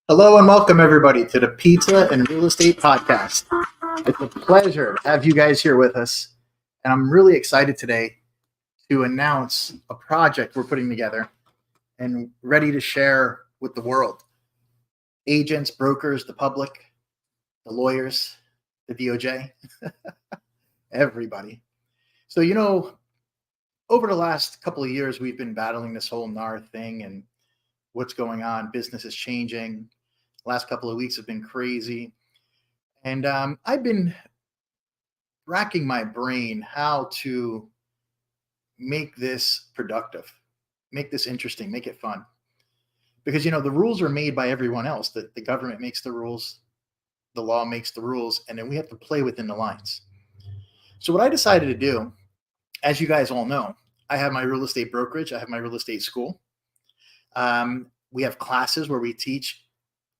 Hello and welcome everybody to the Pizza and Real Estate Podcast. It's a pleasure to have you guys here with us. And I'm really excited today to announce a project we're putting together and ready to share with the world. Agents, brokers, the public, the lawyers, the DOJ, everybody. So, over the last couple of years, we've been battling this whole NAR thing and what's going on. Business is changing. Last couple of weeks have been crazy. And I've been racking my brain how to make this productive, make this interesting, make it fun. Because, the rules are made by everyone else. The government makes the rules, the law makes the rules, and then we have to play within the lines. So what I decided to do, as you guys all know, I have my real estate brokerage. I have my real estate school. We have classes where we teach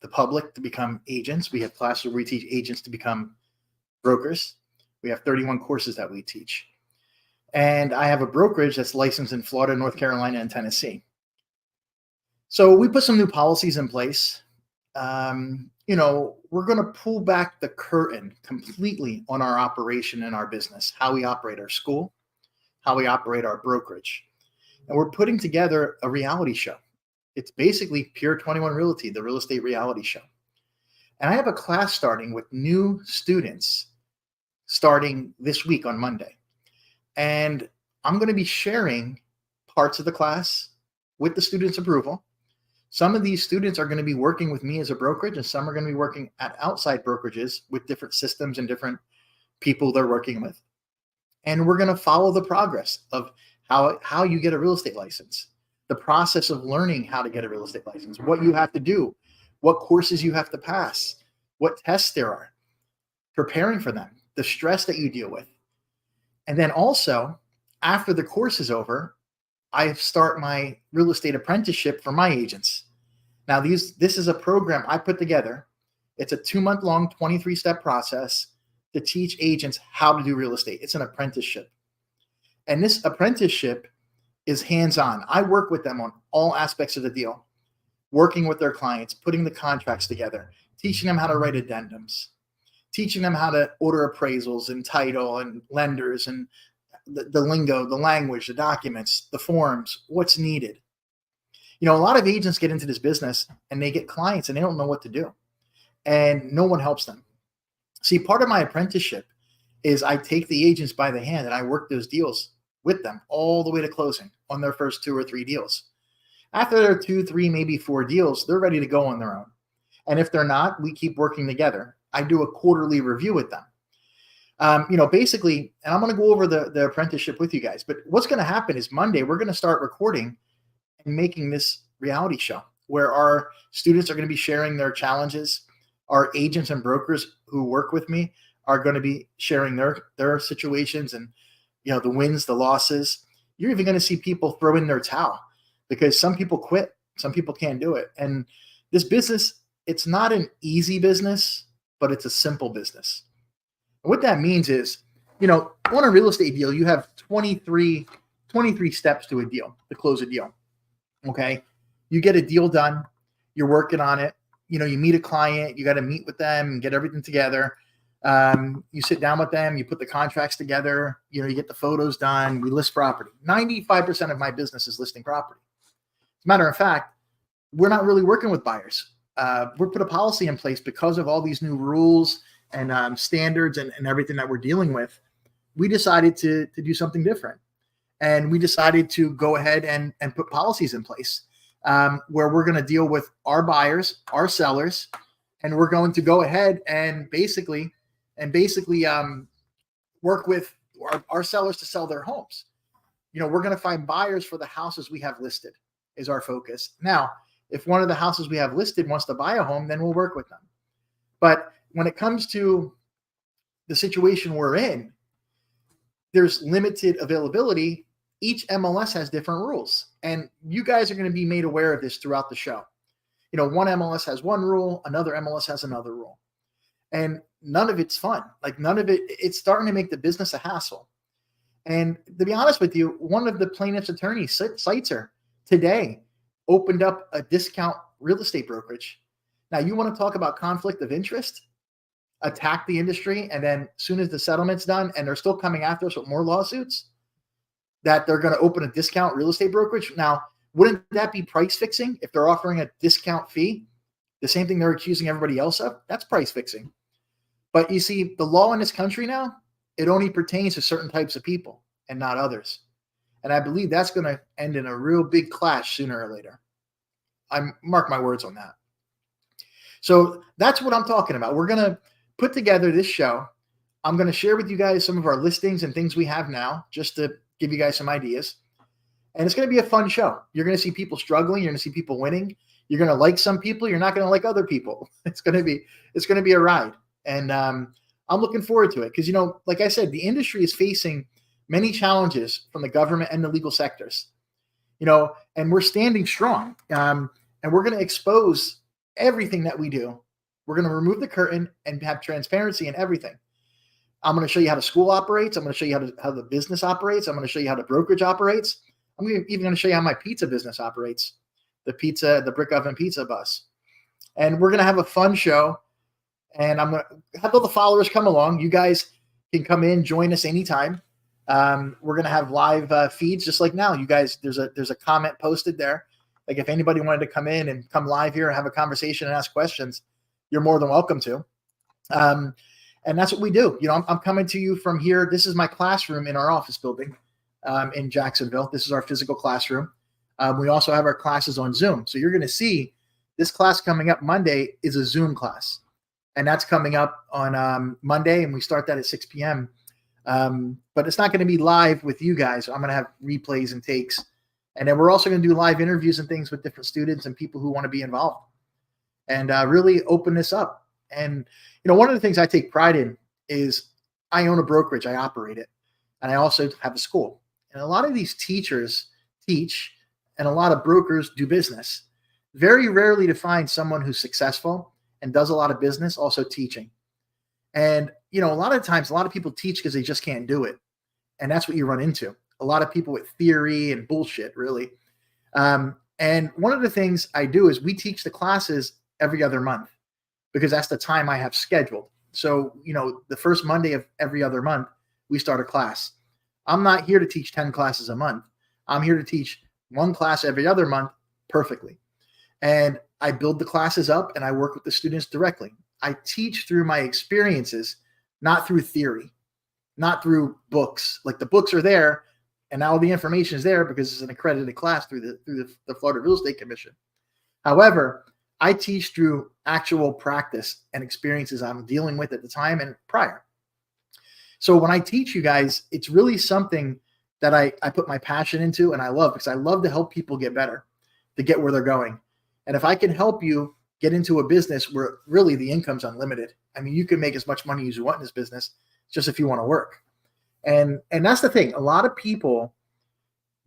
the public to become agents. We have classes where we teach agents to become brokers. We have 31 courses that we teach. And I have a brokerage that's licensed in Florida, North Carolina, and Tennessee. So we put some new policies in place. We're going to pull back the curtain completely on our operation and our business, how we operate our school, how we operate our brokerage. And we're putting together a reality show. It's basically Pier 21 Realty, the real estate reality show. And I have a class starting with new students starting this week on Monday. And I'm going to be sharing parts of the class with the students' approval. Some of these students are going to be working with me as a brokerage, and some are going to be working at outside brokerages with different systems and different people they're working with. And we're going to follow the progress of how you get a real estate license, the process of learning how to get a real estate license, what you have to do, what courses you have to pass, what tests there are, preparing for them, the stress that you deal with. And then also, after the course is over, I start my real estate apprenticeship for my agents. Now, this is a program I put together. It's a 2-month-long, 23-step process to teach agents how to do real estate. It's an apprenticeship. And this apprenticeship is hands-on. I work with them on all aspects of the deal, working with their clients, putting the contracts together, teaching them how to write addendums, teaching them how to order appraisals and title and lenders and the lingo, the language, the documents, the forms, what's needed. A lot of agents get into this business and they get clients and they don't know what to do. And no one helps them. See, part of my apprenticeship is I take the agents by the hand and I work those deals with them all the way to closing on their first 2 or 3 deals. After their 2, 3, maybe 4 deals, they're ready to go on their own. And if they're not, we keep working together. I do a quarterly review with them. Basically, and I'm going to go over the apprenticeship with you guys, but what's going to happen is Monday, we're going to start recording and making this reality show where our students are going to be sharing their challenges. Our agents and brokers who work with me are going to be sharing their situations and, the wins, the losses. You're even going to see people throw in their towel because some people quit. Some people can't do it. And this business, it's not an easy business, but it's a simple business. And what that means is, on a real estate deal, you have 23 steps to a deal, to close a deal. Okay. You get a deal done. You're working on it. You meet a client, you got to meet with them and get everything together. You sit down with them, you put the contracts together, you get the photos done. We list property. 95% of my business is listing property. As a matter of fact, we're not really working with buyers. We put a policy in place because of all these new rules and standards and everything that we're dealing with. We decided to do something different. And we decided to go ahead and put policies in place where we're going to deal with our buyers, our sellers, and we're going to go ahead and basically work with our sellers to sell their homes. We're going to find buyers for the houses we have listed is our focus. Now, if one of the houses we have listed wants to buy a home, then we'll work with them. But when it comes to the situation we're in, there's limited availability. Each MLS has different rules, and you guys are going to be made aware of this throughout the show. One MLS has one rule, another MLS has another rule, and none of it's fun. None of it's starting to make the business a hassle. And to be honest with you, one of the plaintiff's attorneys, Seitzer, today opened up a discount real estate brokerage Now, you want to talk about conflict of interest? Attack the industry, and then as soon as the settlement's done and they're still coming after us with more lawsuits, that they're going to open a discount real estate brokerage. Now, wouldn't that be price fixing if they're offering a discount fee? The same thing they're accusing everybody else of? That's price fixing. But you see, the law in this country now, it only pertains to certain types of people and not others. And I believe that's going to end in a real big clash sooner or later. I mark my words on that. So that's what I'm talking about. We're going to put together this show. I'm going to share with you guys some of our listings and things we have now, just to give you guys some ideas. And it's going to be a fun show. You're going to see people struggling. You're going to see people winning. You're going to like some people. You're not going to like other people. It's going to be a ride. And I'm looking forward to it because, like I said, the industry is facing many challenges from the government and the legal sectors, and we're standing strong. And we're going to expose everything that we do. We're going to remove the curtain and have transparency in everything. I'm going to show you how the school operates. I'm going to show you how the business operates. I'm going to show you how the brokerage operates. I'm even going to show you how my pizza business operates, the brick oven pizza bus. And we're going to have a fun show. And I'm going to have all the followers come along. You guys can come in, join us anytime. We're going to have live feeds just like now. You guys, there's a comment posted there. Like if anybody wanted to come in and come live here and have a conversation and ask questions, you're more than welcome to. And that's what we do. I'm coming to you from here. This is my classroom in our office building in Jacksonville. This is our physical classroom. We also have our classes on Zoom. So you're going to see this class coming up Monday is a Zoom class. And that's coming up on Monday, and we start that at 6 p.m. But it's not going to be live with you guys. I'm going to have replays and takes. And then we're also going to do live interviews and things with different students and people who want to be involved and really open this up. And, one of the things I take pride in is I own a brokerage. I operate it. And I also have a school. And a lot of these teachers teach, and a lot of brokers do business. Very rarely to find someone who's successful and does a lot of business also teaching. And, a lot of times, a lot of people teach because they just can't do it. And that's what you run into. A lot of people with theory and bullshit, really. And one of the things I do is we teach the classes every other month because that's the time I have scheduled. So, the first Monday of every other month, we start a class. I'm not here to teach 10 classes a month. I'm here to teach one class every other month perfectly. And I build the classes up and I work with the students directly. I teach through my experiences, not through theory, not through books. Like the books are there and all the information is there because it's an accredited class through the Florida Real Estate Commission. However, I teach through actual practice and experiences I'm dealing with at the time and prior. So when I teach you guys, it's really something that I put my passion into and I love because I love to help people get better, to get where they're going. And if I can help you get into a business where really the income's unlimited, I mean, you can make as much money as you want in this business, just if you want to work. And that's the thing. A lot of people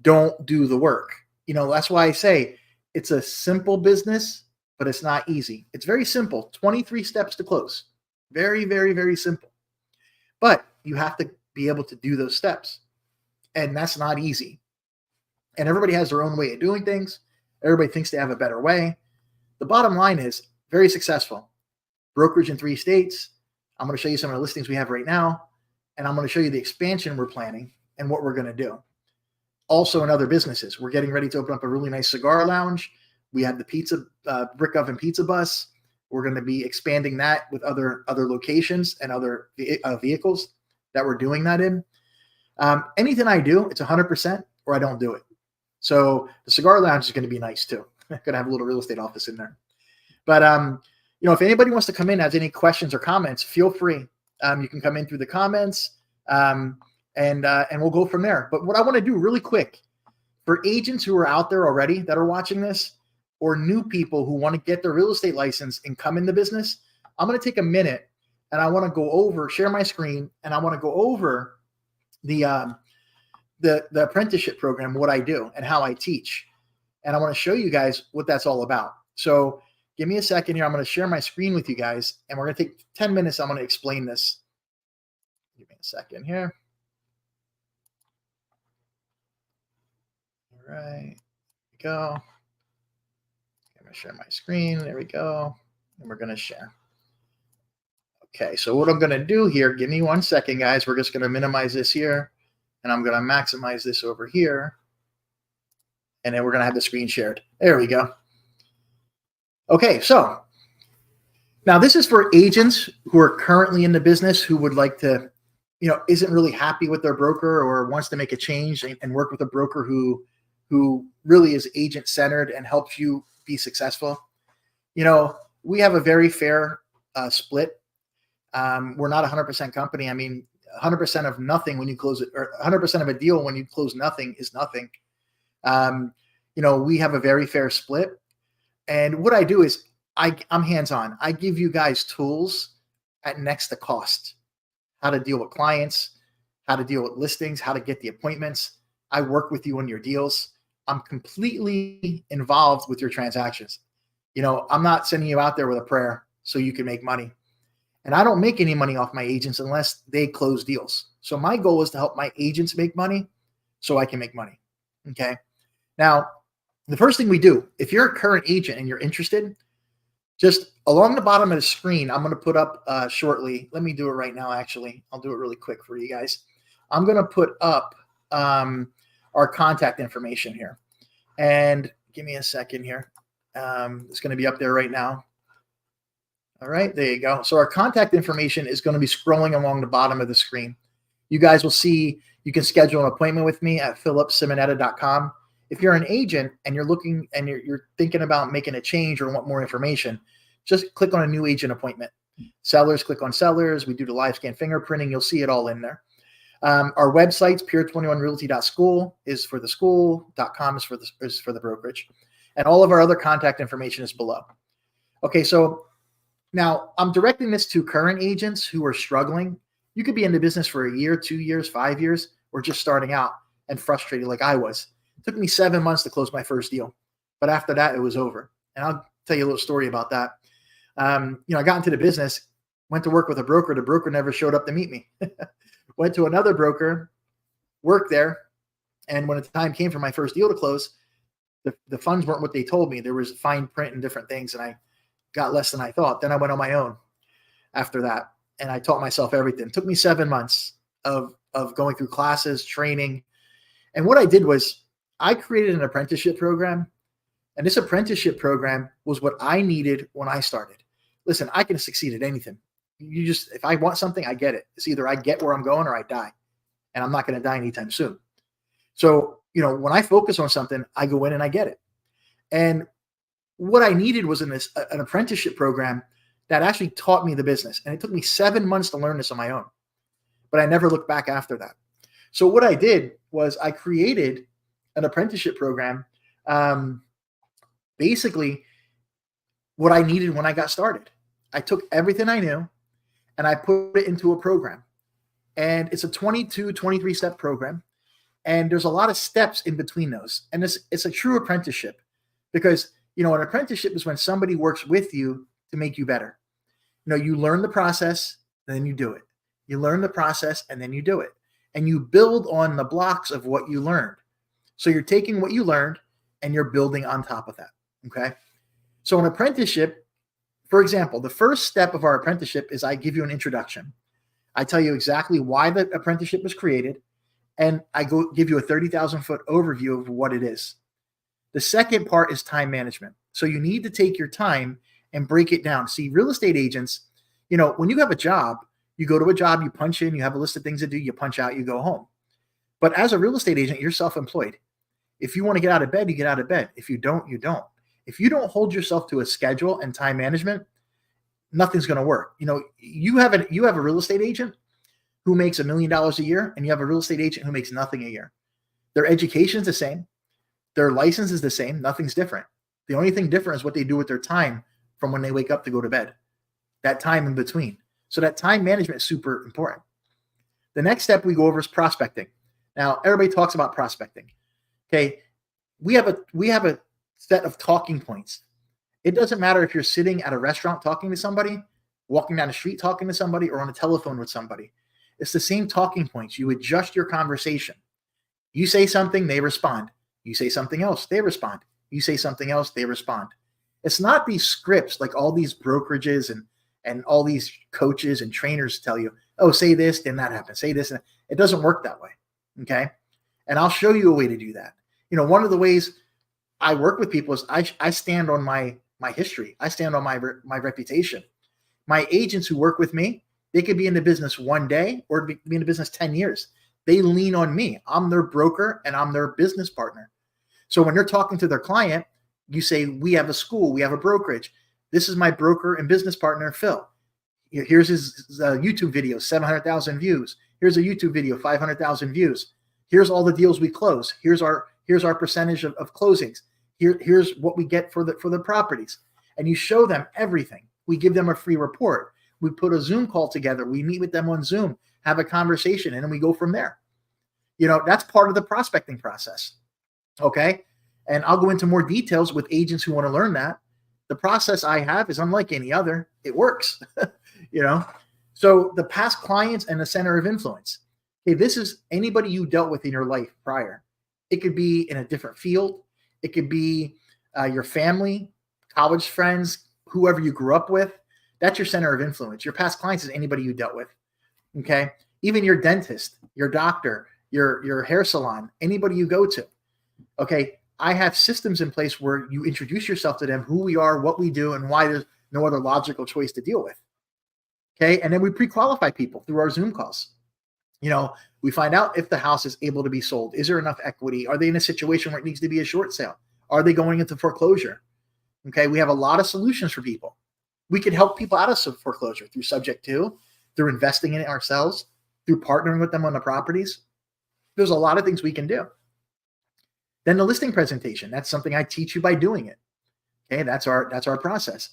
don't do the work. That's why I say it's a simple business, but it's not easy. It's very simple. 23 steps to close. Very, very, very simple. But you have to be able to do those steps. And that's not easy. And everybody has their own way of doing things. Everybody thinks they have a better way. The bottom line is very successful. Brokerage in 3 states. I'm going to show you some of the listings we have right now. And I'm going to show you the expansion we're planning and what we're going to do. Also in other businesses, we're getting ready to open up a really nice cigar lounge. We have the brick oven pizza bus. We're going to be expanding that with other locations and other vehicles that we're doing that in. Anything I do, it's 100% or I don't do it. So the cigar lounge is going to be nice too. I'm going to have a little real estate office in there. But, if anybody wants to come in, has any questions or comments, feel free. You can come in through the comments and we'll go from there. But what I want to do really quick for agents who are out there already that are watching this or new people who want to get their real estate license and come in the business, I'm going to take a minute and I want to share my screen, and I want to go over the apprenticeship program, what I do and how I teach. And I want to show you guys what that's all about. So give me a second here. I'm going to share my screen with you guys, and we're going to take 10 minutes. I'm going to explain this. Give me a second here. All right, here we go. I'm going to share my screen. There we go. and we're going to share. Okay, so what I'm going to do here, give me 1 second, guys. We're just going to minimize this here, and I'm going to maximize this over here, and then we're going to have the screen shared. There we go. Okay, so now this is for agents who are currently in the business who would like to, isn't really happy with their broker or wants to make a change and work with a broker who really is agent-centered and helps you be successful. We have a very fair split. We're not a 100% company. I mean, 100% of nothing when you close it, or 100% of a deal when you close nothing is nothing. We have a very fair split. And what I do is I'm hands-on. I give you guys tools at next to cost, how to deal with clients, how to deal with listings, how to get the appointments. I work with you on your deals. I'm completely involved with your transactions. I'm not sending you out there with a prayer so you can make money. And I don't make any money off my agents unless they close deals. So my goal is to help my agents make money so I can make money. Okay. Now, the first thing we do, if you're a current agent and you're interested, just along the bottom of the screen, I'm going to put up shortly. Let me do it right now, actually. I'll do it really quick for you guys. I'm going to put up our contact information here. And give me a second here. It's going to be up there right now. All right, there you go. So our contact information is going to be scrolling along the bottom of the screen. You guys will see you can schedule an appointment with me at philipsimonetta.com. If you're an agent and you're looking and you're thinking about making a change or want more information, just click on a new agent appointment. Sellers, click on sellers. We do the live scan fingerprinting. You'll see it all in there. Our websites, pier21realty.school is for the school.com is for the brokerage. And all of our other contact information is below. Okay, so now I'm directing this to current agents who are struggling. You could be in the business for a year, 2 years, 5 years, or just starting out and frustrated like I was. It took me 7 months to close my first deal. But after that, it was over. And I'll tell you a little story about that. I got into the business, went to work with a broker. The broker never showed up to meet me. Went to another broker, worked there. And when the time came for my first deal to close, the funds weren't what they told me. There was fine print and different things. And I got less than I thought. Then I went on my own after that. And I taught myself everything. It took me 7 months of going through classes, training. And what I did was I created an apprenticeship program. And this apprenticeship program was what I needed when I started. Listen, I can succeed at anything. If I want something, I get it. It's either I get where I'm going or I die. And I'm not going to die anytime soon. So, when I focus on something, I go in and I get it. And what I needed was an apprenticeship program that actually taught me the business. And it took me 7 months to learn this on my own. But I never looked back after that. So what I did was I created an apprenticeship program, basically what I needed when I got started. I took everything I knew and I put it into a program. And it's a 23-step program. And there's a lot of steps in between those. And it's a true apprenticeship because, an apprenticeship is when somebody works with you to make you better. You learn the process, and then you do it. You learn the process, and then you do it. And you build on the blocks of what you learned. So you're taking what you learned, and you're building on top of that, okay? So an apprenticeship, for example, the first step of our apprenticeship is I give you an introduction. I tell you exactly why the apprenticeship was created, and I give you a 30,000-foot overview of what it is. The second part is time management. So you need to take your time and break it down. See, real estate agents, when you have a job, you go to a job, you punch in, you have a list of things to do, you punch out, you go home. But as a real estate agent, you're self-employed. If you want to get out of bed, you get out of bed. If you don't, you don't. If you don't hold yourself to a schedule and time management, nothing's going to work. You have a real estate agent who makes $1 million a year, and you have a real estate agent who makes nothing a year. Their education is the same. Their license is the same. Nothing's different. The only thing different is what they do with their time from when they wake up to go to bed. That time in between. So that time management is super important. The next step we go over is prospecting. Now, everybody talks about prospecting. Okay, we have a set of talking points. It doesn't matter if you're sitting at a restaurant talking to somebody, walking down the street talking to somebody, or on a telephone with somebody. It's the same talking points. You adjust your conversation. You say something, they respond. You say something else, they respond. You say something else, they respond. It's not these scripts like all these brokerages and all these coaches and trainers tell you, oh, say this, then that happens. Say this. And it doesn't work that way. Okay. And I'll show you a way to do that. One of the ways I work with people is I stand on my history. I stand on my reputation. My agents who work with me, they could be in the business one day or be in the business 10 years. They lean on me. I'm their broker and I'm their business partner. So when they're talking to their client, you say, we have a school, we have a brokerage. This is my broker and business partner, Phil. Here's his YouTube video, 700,000 views. Here's a YouTube video, 500,000 views. Here's all the deals we close. Here's our percentage of closings. Here's what we get for the properties. And you show them everything. We give them a free report. We put a Zoom call together. We meet with them on Zoom, have a conversation, and then we go from there. That's part of the prospecting process. Okay. And I'll go into more details with agents who want to learn that. The process I have is unlike any other. It works. So the past clients and the center of influence. Okay, this is anybody you dealt with in your life prior. It could be in a different field. It could be your family, college friends, whoever you grew up with. That's your center of influence. Your past clients is anybody you dealt with. Okay, even your dentist, your doctor, your hair salon, anybody you go to. Okay, I have systems in place where you introduce yourself to them, who we are, what we do, and why there's no other logical choice to deal with. Okay, and then we pre-qualify people through our Zoom calls. We find out if the house is able to be sold. Is there enough equity? Are they in a situation where it needs to be a short sale? Are they going into foreclosure? Okay, we have a lot of solutions for people. We could help people out of foreclosure through subject to, through investing in it ourselves, through partnering with them on the properties. There's a lot of things we can do. Then the listing presentation. That's something I teach you by doing it. Okay, that's our process.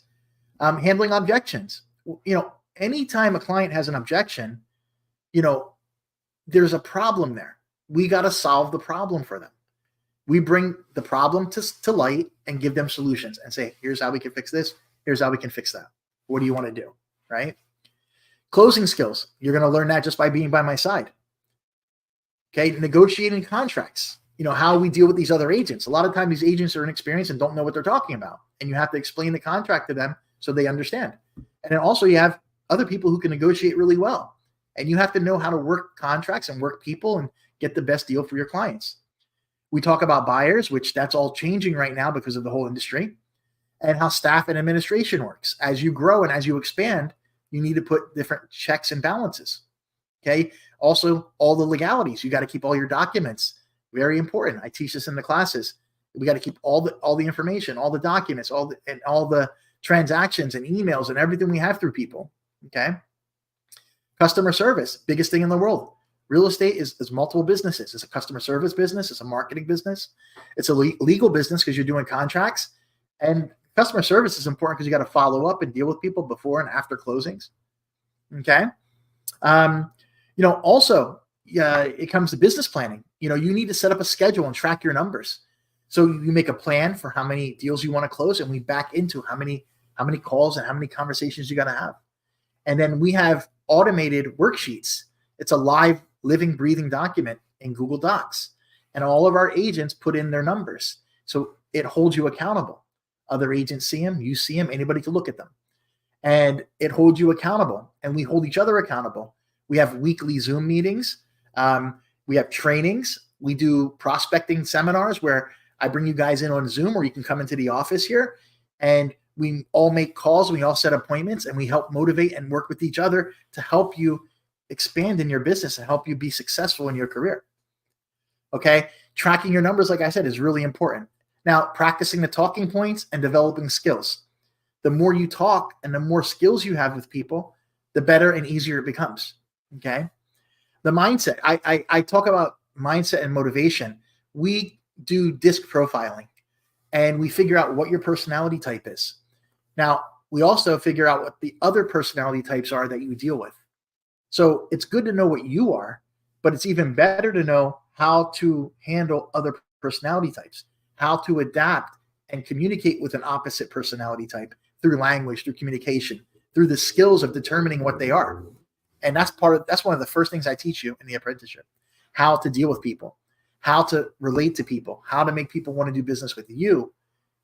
Handling objections. Anytime a client has an objection, there's a problem there. We got to solve the problem for them. We bring the problem to light and give them solutions and say, here's how we can fix this. Here's how we can fix that. What do you want to do? Right? Closing skills. You're going to learn that just by being by my side. Okay. Negotiating contracts. How we deal with these other agents. A lot of times these agents are inexperienced and don't know what they're talking about. And you have to explain the contract to them so they understand. And then also you have other people who can negotiate really well. And you have to know how to work contracts and work people and get the best deal for your clients. We talk about buyers, which that's all changing right now because of the whole industry, and how staff and administration works. As you grow and as you expand, you need to put different checks and balances. Okay. Also, all the legalities. You got to keep all your documents. Very important. I teach this in the classes. We got to keep all the information, all the documents, all the transactions and emails and everything we have through people. Okay. Customer service, biggest thing in the world. Real estate is multiple businesses. It's a customer service business. It's a marketing business. It's a legal business because you're doing contracts. And customer service is important because you got to follow up and deal with people before and after closings. Okay. Also, it comes to business planning. You need to set up a schedule and track your numbers. So you make a plan for how many deals you want to close, and we back into how many calls and how many conversations you got to have. And then we have automated worksheets. It's a live, living, breathing document in Google Docs. And all of our agents put in their numbers. So it holds you accountable. Other agents see them, you see them, anybody can look at them. And it holds you accountable. And we hold each other accountable. We have weekly Zoom meetings. We have trainings. We do prospecting seminars where I bring you guys in on Zoom, or you can come into the office here, and we all make calls. We all set appointments, and we help motivate and work with each other to help you expand in your business and help you be successful in your career. Okay. Tracking your numbers, like I said, is really important. Now, practicing the talking points and developing skills. The more you talk and the more skills you have with people, the better and easier it becomes. Okay. The mindset. I talk about mindset and motivation. We do disc profiling, and we figure out what your personality type is. Now, we also figure out what the other personality types are that you deal with. So it's good to know what you are, but it's even better to know how to handle other personality types, how to adapt and communicate with an opposite personality type through language, through communication, through the skills of determining what they are. And that's one of the first things I teach you in the apprenticeship, how to deal with people, how to relate to people, how to make people want to do business with you,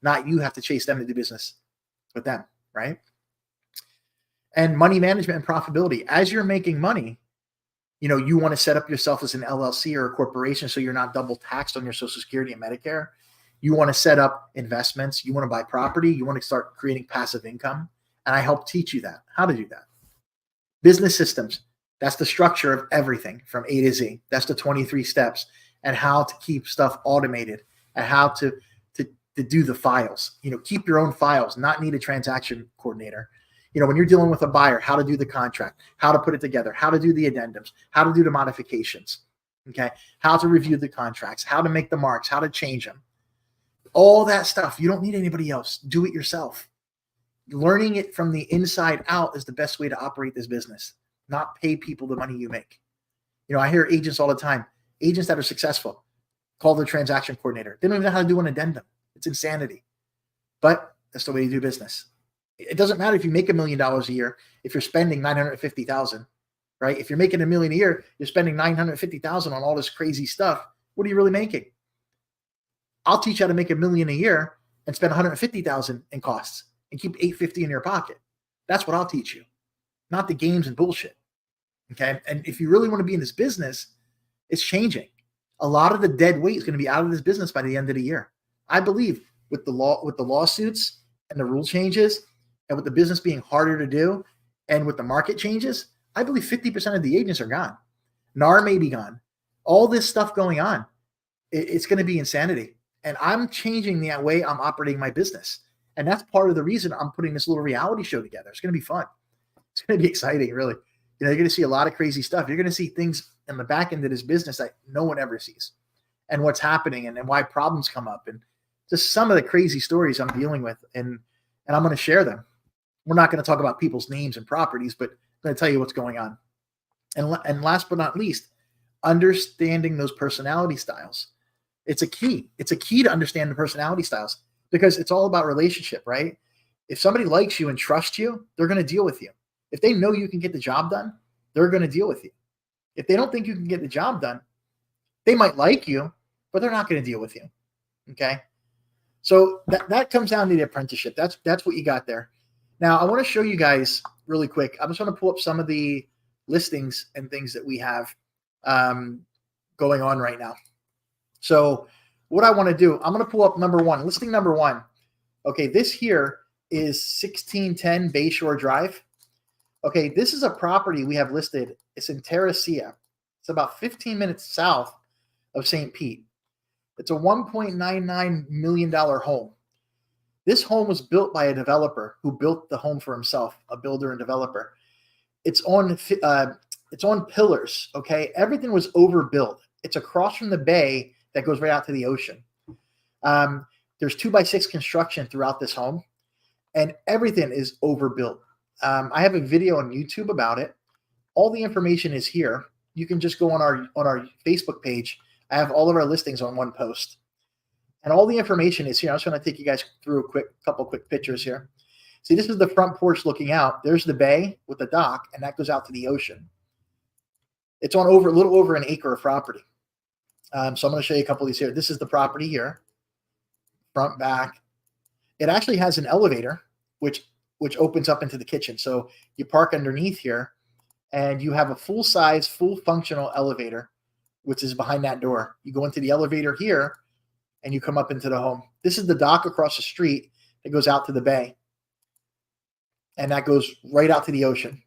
not you have to chase them to do business with them, right? And money management and profitability. As you're making money, you want to set up yourself as an LLC or a corporation so you're not double taxed on your Social Security and Medicare. You want to set up investments. You want to buy property. You want to start creating passive income. And I help teach you how to do that. Business systems. That's the structure of everything from A to Z. That's the 23 steps, and how to keep stuff automated, and how to do the files. Keep your own files, not need a transaction coordinator. When you're dealing with a buyer, how to do the contract, how to put it together, how to do the addendums, how to do the modifications, okay? How to review the contracts, how to make the marks, how to change them. All that stuff. You don't need anybody else. Do it yourself. Learning it from the inside out is the best way to operate this business, not pay people the money you make. I hear agents all the time, agents that are successful, call their transaction coordinator. They don't even know how to do an addendum. It's insanity. But that's the way you do business. It doesn't matter if you make $1 million a year, if you're spending $950,000, right? If you're making $1 million a year, you're spending $950,000 on all this crazy stuff. What are you really making? I'll teach you how to make $1 million a year and spend $150,000 in costs and keep $850 in your pocket. That's what I'll teach you, not the games and bullshit. Okay. And if you really want to be in this business, it's changing. A lot of the dead weight is going to be out of this business by the end of the year. I believe with the lawsuits and the rule changes, and with the business being harder to do, and with the market changes, I believe 50% of the agents are gone. NAR may be gone. All this stuff going on, it's going to be insanity. And I'm changing the way I'm operating my business. And that's part of the reason I'm putting this little reality show together. It's going to be fun. It's going to be exciting, really. You're going to see a lot of crazy stuff. You're going to see things in the back end of this business that no one ever sees, and what's happening, and why problems come up, and just some of the crazy stories I'm dealing with. And I'm going to share them. We're not going to talk about people's names and properties, but I'm going to tell you what's going on. And last but not least, understanding those personality styles. It's a key. It's a key to understand the personality styles, because it's all about relationship, right? If somebody likes you and trusts you, they're going to deal with you. If they know you can get the job done, they're going to deal with you. If they don't think you can get the job done, they might like you, but they're not going to deal with you. Okay. So that comes down to the apprenticeship. That's what you got there. Now, I want to show you guys really quick. I just want to pull up some of the listings and things that we have going on right now. So what I want to do, I'm going to pull up listing number one. Okay, this here is 1610 Bayshore Drive. Okay, this is a property we have listed. It's in Terracea. It's about 15 minutes south of St. Pete. It's a $1.99 million home. This home was built by a developer who built the home for himself, a builder and developer. It's on pillars, okay? Everything was overbuilt. It's across from the bay that goes right out to the ocean. There's 2x6 construction throughout this home, and everything is overbuilt. I have a video on YouTube about it. All the information is here. You can just go on our Facebook page. I have all of our listings on one post. And all the information is here. I just want to take you guys through a couple quick pictures here. See, this is the front porch looking out. There's the bay with the dock, and that goes out to the ocean. It's on a little over an acre of property. So I'm going to show you a couple of these here. This is the property here, front, back. It actually has an elevator, which opens up into the kitchen. So you park underneath here, and you have a full-size, full-functional elevator, which is behind that door. You go into the elevator here, and you come up into the home. This is the dock across the street that goes out to the bay. And that goes right out to the ocean.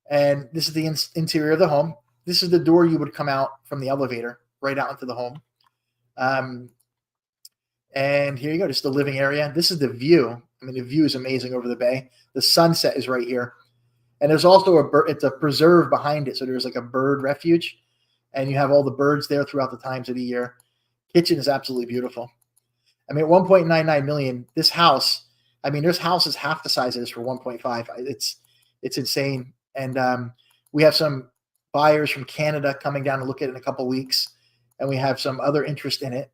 And this is the interior of the home. This is the door you would come out from the elevator, right out into the home. And here you go, just the living area. This is the view. I mean, the view is amazing over the bay. The sunset is right here. And there's also it's a preserve behind it. So there's like a bird refuge. And you have all the birds there throughout the times of the year. Kitchen is absolutely beautiful. I mean, at $1.99 million, this house, I mean, there's houses half the size of this for 1.5. It's insane. And we have some buyers from Canada coming down to look at it in a couple of weeks. And we have some other interest in it.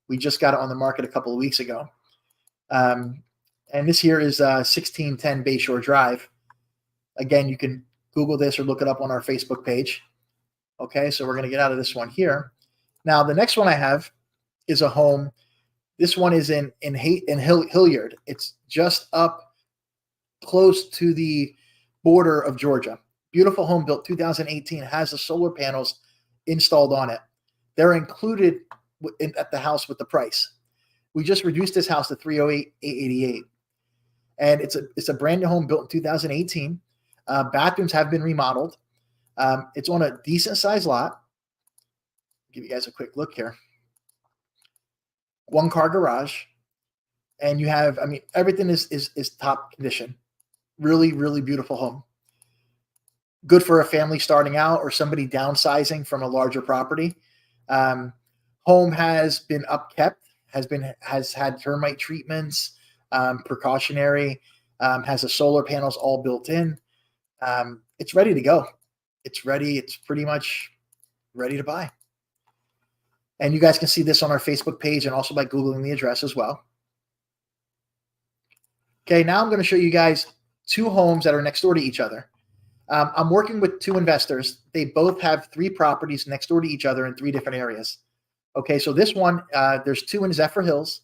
We just got it on the market a couple of weeks ago. And this here is 1610 Bayshore Drive. Again, you can Google this or look it up on our Facebook page. Okay, so we're going to get out of this one here. Now, the next one I have is a home This one is in Hilliard. It's just up close to the border of Georgia. Beautiful home built 2018, has the solar panels installed on it. They're included at the house with the price. We just reduced this house to $308,888, and it's a brand new home built in 2018. Bathrooms have been remodeled. It's on a decent sized lot. Give you guys a quick look here. 1-car garage, and you have, I mean, everything is top condition. Really, really beautiful home. Good for a family starting out or somebody downsizing from a larger property. Home has been upkept, has had termite treatments, precautionary, has the solar panels all built in. It's ready to go. It's ready. It's pretty much ready to buy. And you guys can see this on our Facebook page and also by Googling the address as well. Okay, now I'm going to show you guys 2 homes that are next door to each other. I'm working with 2 investors. They both have 3 properties next door to each other in 3 different areas. Okay, so this one, there's 2 in Zephyr Hills,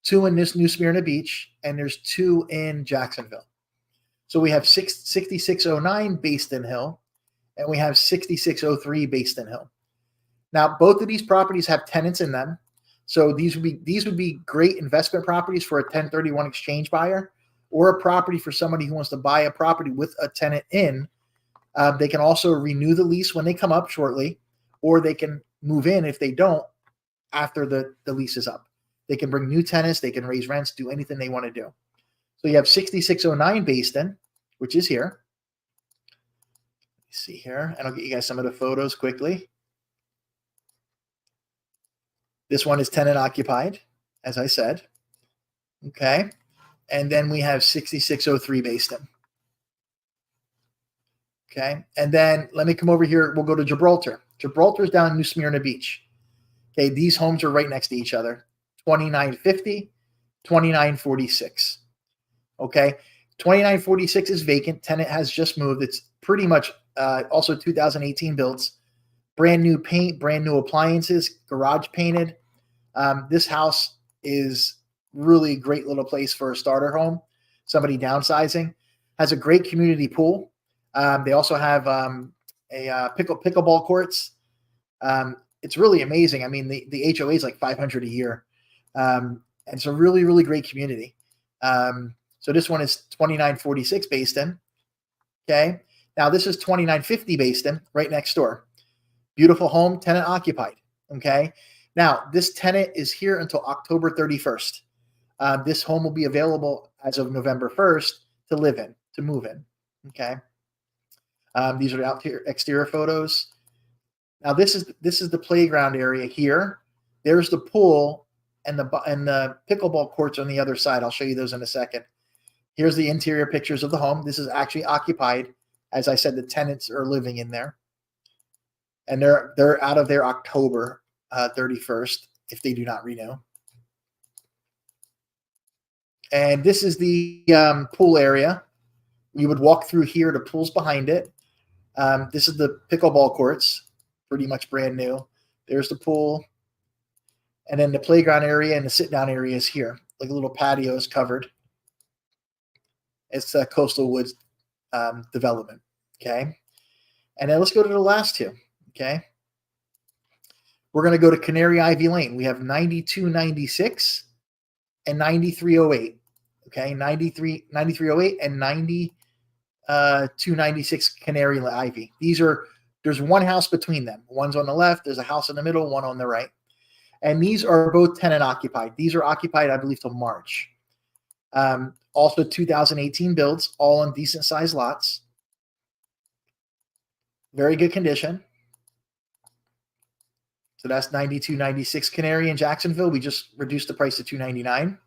2 in this New Smyrna Beach, and there's 2 in Jacksonville. So we have 6609 Baston Hill, and we have 6603 Baston Hill. Now, both of these properties have tenants in them. So these would be great investment properties for a 1031 exchange buyer, or a property for somebody who wants to buy a property with a tenant in. They can also renew the lease when they come up shortly, or they can move in if they don't after the lease is up. They can bring new tenants, they can raise rents, do anything they want to do. So you have 6609 Baston, which is here. Let's see here, and I'll get you guys some of the photos quickly. This one is tenant occupied, as I said. Okay. And then we have 6603 Baston. Okay. And then let me come over here. We'll go to Gibraltar. Gibraltar is down in New Smyrna Beach. Okay. These homes are right next to each other. 2950, 2946. Okay. 2946 is vacant. Tenant has just moved. It's pretty much also 2018 builds. Brand new paint, brand new appliances, garage painted. This house is really great little place for a starter home. Somebody downsizing. Has a great community pool. They also have pickleball courts. It's really amazing. I mean, the HOA is like $500 a year. And it's a really, really great community. So this one is 2946 Baston. Okay. Now this is 2950 Baston, right next door. Beautiful home, tenant occupied. Okay. Now this tenant is here until October 31st. This home will be available as of November 1st to live in, to move in. Okay. These are the exterior photos. Now this is the playground area here. There's the pool and the pickleball courts on the other side. I'll show you those in a second. Here's the interior pictures of the home. This is actually occupied. As I said, the tenants are living in there, and they're out of there October 31st if they do not renew. And this is the pool area. You would walk through here. The pool's behind it. This is the pickleball courts, pretty much brand new. There's the pool. And then the playground area and the sit-down area is here. Like a little patio is covered. It's a Coastal Woods development, okay? And then let's go to the last 2, okay? We're going to go to Canary Ivy Lane. We have 9296 and 9308. Okay, 9308 and 9296 Canary Ivy. There's one house between them. One's on the left, there's a house in the middle, one on the right. And these are both tenant occupied. These are occupied, I believe, till March. Also 2018 builds, all on decent sized lots. Very good condition. So that's 9296 Canary in Jacksonville. We just reduced the price to $299.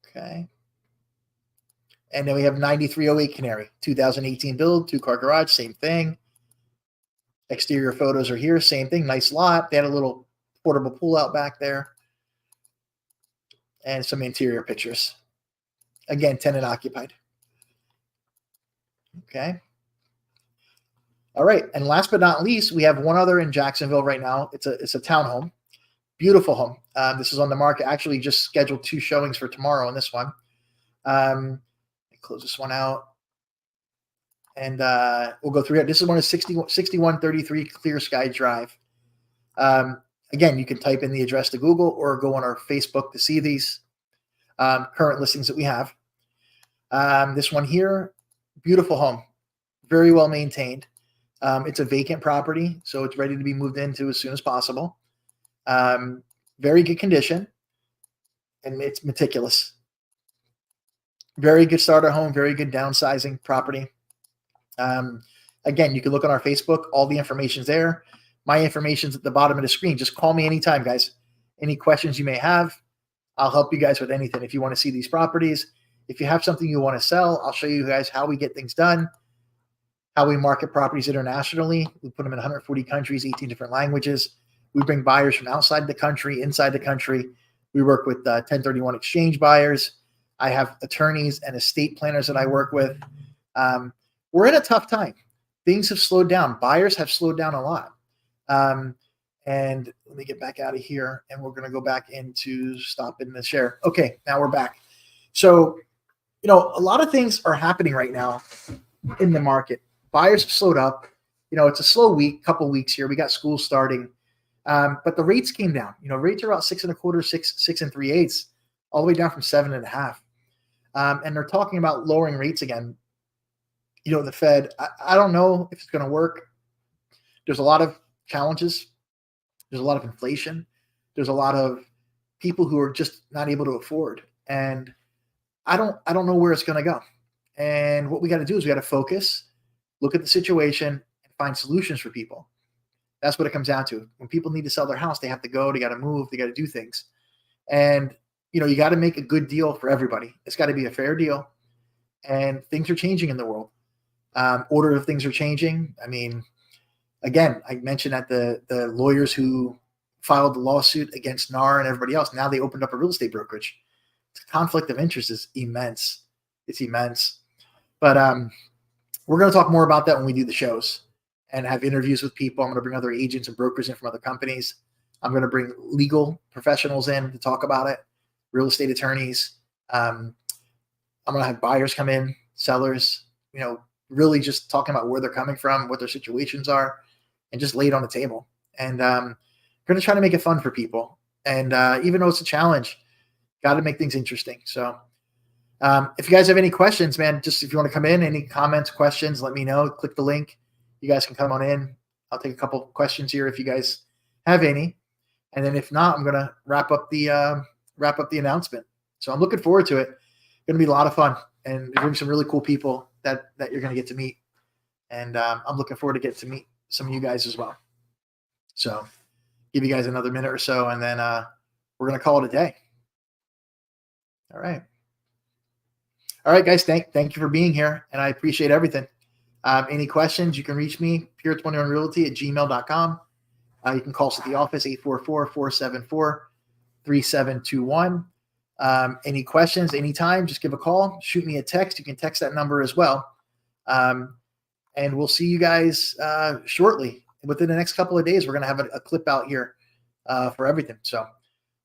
Okay. And then we have 9308 Canary, 2018 build, 2-car garage, same thing. Exterior photos are here, same thing, nice lot. They had a little portable pool out back there. And some interior pictures. Again, tenant occupied. Okay. All right. And last but not least, we have one other in Jacksonville right now. It's a townhome. Beautiful home. This is on the market. Actually, just scheduled 2 showings for tomorrow on this one. Close this one out, and we'll go through it. This is one of 6133 Clear Sky Drive. Again, you can type in the address to Google or go on our Facebook to see these current listings that we have. This one here, beautiful home, very well maintained. It's a vacant property, so it's ready to be moved into as soon as possible. Very good condition, and it's meticulous. Very good starter home, very good downsizing property. Again, you can look on our Facebook. All the information's there. My information's at the bottom of the screen. Just call me anytime, guys. Any questions you may have, I'll help you guys with anything. If you want to see these properties, if you have something you want to sell, I'll show you guys how we get things done, how we market properties internationally. We put them in 140 countries, 18 different languages. We bring buyers from outside the country, inside the country. We work with 1031 exchange buyers. I have attorneys and estate planners that I work with. We're in a tough time. Things have slowed down. Buyers have slowed down a lot. And let me get back out of here, and we're going to go back into stopping the share. Okay, now we're back. So, a lot of things are happening right now in the market. Buyers have slowed up. It's a slow week, couple weeks here. We got school starting, but the rates came down. Rates are about 6.25, 6 3/8, all the way down from 7.5. And they're talking about lowering rates again. The Fed, I don't know if it's going to work. There's a lot of challenges. There's a lot of inflation. There's a lot of people who are just not able to afford. And I don't know where it's going to go. And what we got to do is we got to focus, look at the situation, and find solutions for people. That's what it comes down to. When people need to sell their house, they have to go, they got to move, they got to do things. And, you got to make a good deal for everybody. It's got to be a fair deal. And things are changing in the world. Order of things are changing. I mean, again, I mentioned that the lawyers who filed the lawsuit against NAR and everybody else, now they opened up a real estate brokerage. The conflict of interest is immense. It's immense. But we're going to talk more about that when we do the shows and have interviews with people. I'm going to bring other agents and brokers in from other companies. I'm going to bring legal professionals in to talk about it, real estate attorneys. I'm going to have buyers come in, sellers, really just talking about where they're coming from, what their situations are, and just lay it on the table. And going to try to make it fun for people. And even though it's a challenge, got to make things interesting. So if you guys have any questions, man, just if you want to come in, any comments, questions, let me know. Click the link. You guys can come on in. I'll take a couple questions here if you guys have any. And then if not, I'm going to wrap up the announcement. So I'm looking forward to it. It's going to be a lot of fun and bring some really cool people that you're going to get to meet. And I'm looking forward to get to meet some of you guys as well. So give you guys another minute or so, and then we're going to call it a day. All right. All right, guys. Thank you for being here, and I appreciate everything. Any questions, you can reach me, pier21realty@gmail.com. You can call us at the office, 844-474-3721. Any questions, anytime, just give a call, shoot me a text. You can text that number as well. And we'll see you guys shortly. Within the next couple of days, we're going to have a clip out here for everything. So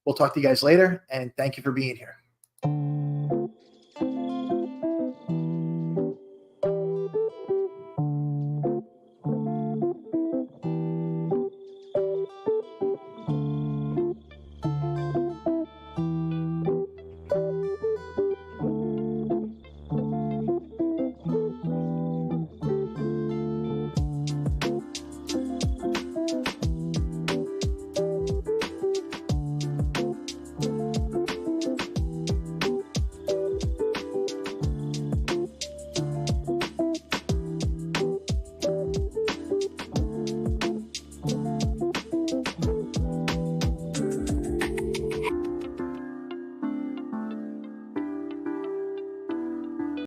we'll talk to you guys later, and thank you for being here.